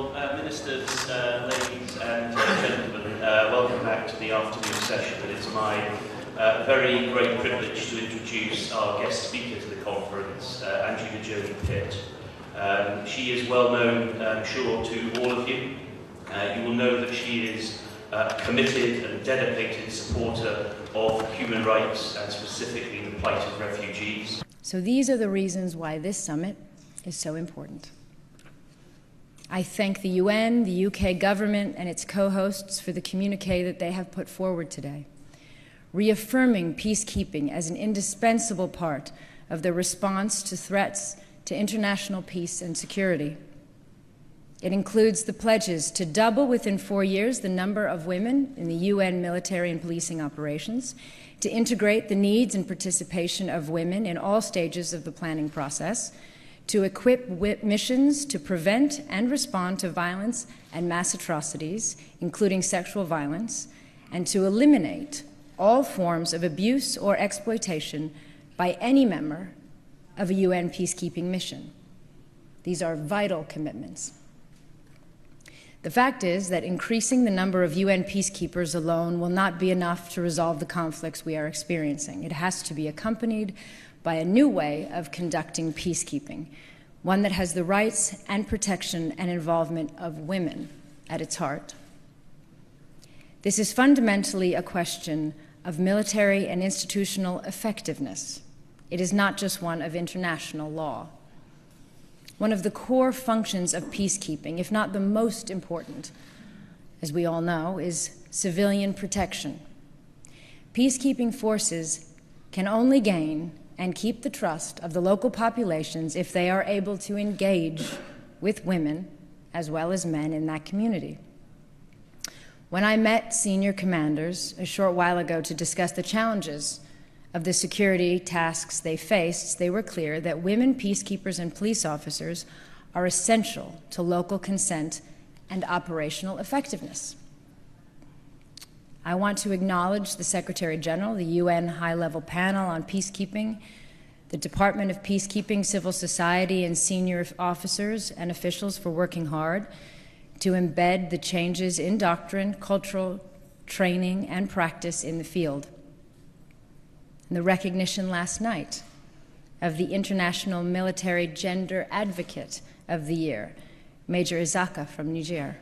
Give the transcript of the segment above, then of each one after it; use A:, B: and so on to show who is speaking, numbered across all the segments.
A: Ministers, ladies and gentlemen, welcome back to the afternoon session. And it's my very great privilege to introduce our guest speaker to the conference, Angelina Jolie Pitt. She is well known, I'm sure, to all of you. You will know that she is a committed and dedicated supporter of human rights and specifically the plight of refugees.
B: So these are the reasons why this summit is so important. I thank the UN, the UK government, and its co-hosts for the communiqué that they have put forward today, reaffirming peacekeeping as an indispensable part of the response to threats to international peace and security. It includes the pledges to double within 4 years the number of women in the UN military and policing operations, to integrate the needs and participation of women in all stages of the planning process, to equip missions to prevent and respond to violence and mass atrocities, including sexual violence, and to eliminate all forms of abuse or exploitation by any member of a UN peacekeeping mission. These are vital commitments. The fact is that increasing the number of UN peacekeepers alone will not be enough to resolve the conflicts we are experiencing. It has to be accompanied by a new way of conducting peacekeeping, one that has the rights and protection and involvement of women at its heart. This is fundamentally a question of military and institutional effectiveness. It is not just one of international law. One of the core functions of peacekeeping, if not the most important, as we all know, is civilian protection. Peacekeeping forces can only gain and keep the trust of the local populations if they are able to engage with women as well as men in that community. When I met senior commanders a short while ago to discuss the challenges of the security tasks they faced, they were clear that women peacekeepers and police officers are essential to local consent and operational effectiveness. I want to acknowledge the Secretary General, the UN High-Level Panel on Peacekeeping, the Department of Peacekeeping, civil society, and senior officers and officials for working hard to embed the changes in doctrine, cultural training, and practice in the field. And the recognition last night of the International Military Gender Advocate of the Year, Major Isaka from Niger.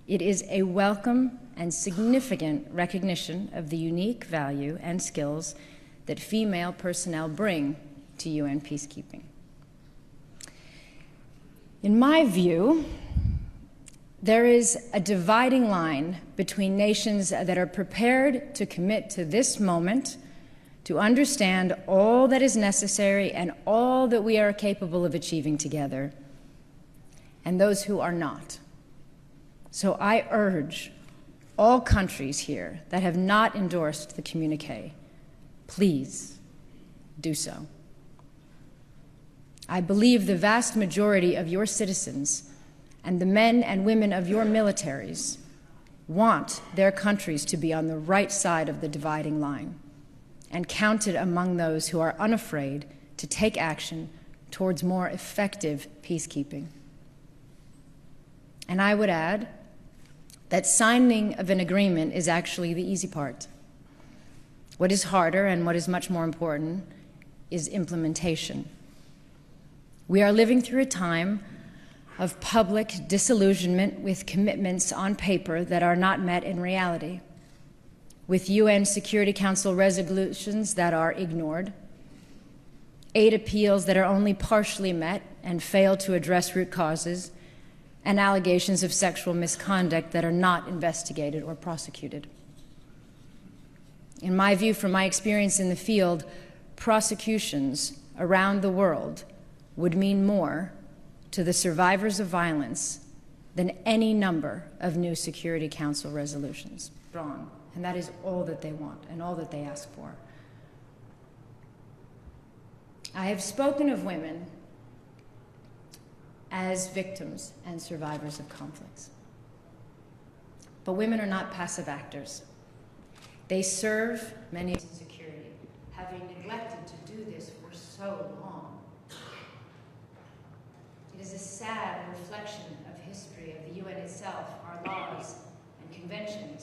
B: It is a welcome and significant recognition of the unique value and skills that female personnel bring to UN peacekeeping. In my view, there is a dividing line between nations that are prepared to commit to this moment, to understand all that is necessary and all that we are capable of achieving together, and those who are not. So I urge all countries here that have not endorsed the communiqué, please do so. I believe the vast majority of your citizens and the men and women of your militaries want their countries to be on the right side of the dividing line and counted among those who are unafraid to take action towards more effective peacekeeping. And I would add that signing of an agreement is actually the easy part. What is harder and what is much more important is implementation. We are living through a time of public disillusionment with commitments on paper that are not met in reality, with UN Security Council resolutions that are ignored, aid appeals that are only partially met and fail to address root causes, and allegations of sexual misconduct that are not investigated or prosecuted. In my view, from my experience in the field, prosecutions around the world would mean more to the survivors of violence than any number of new Security Council resolutions. And that is all that they want and all that they ask for. I have spoken of women as victims and survivors of conflicts. But women are not passive actors. They serve many in security, having neglected to do this for so long. It is a sad reflection of history of the UN itself, our laws and conventions,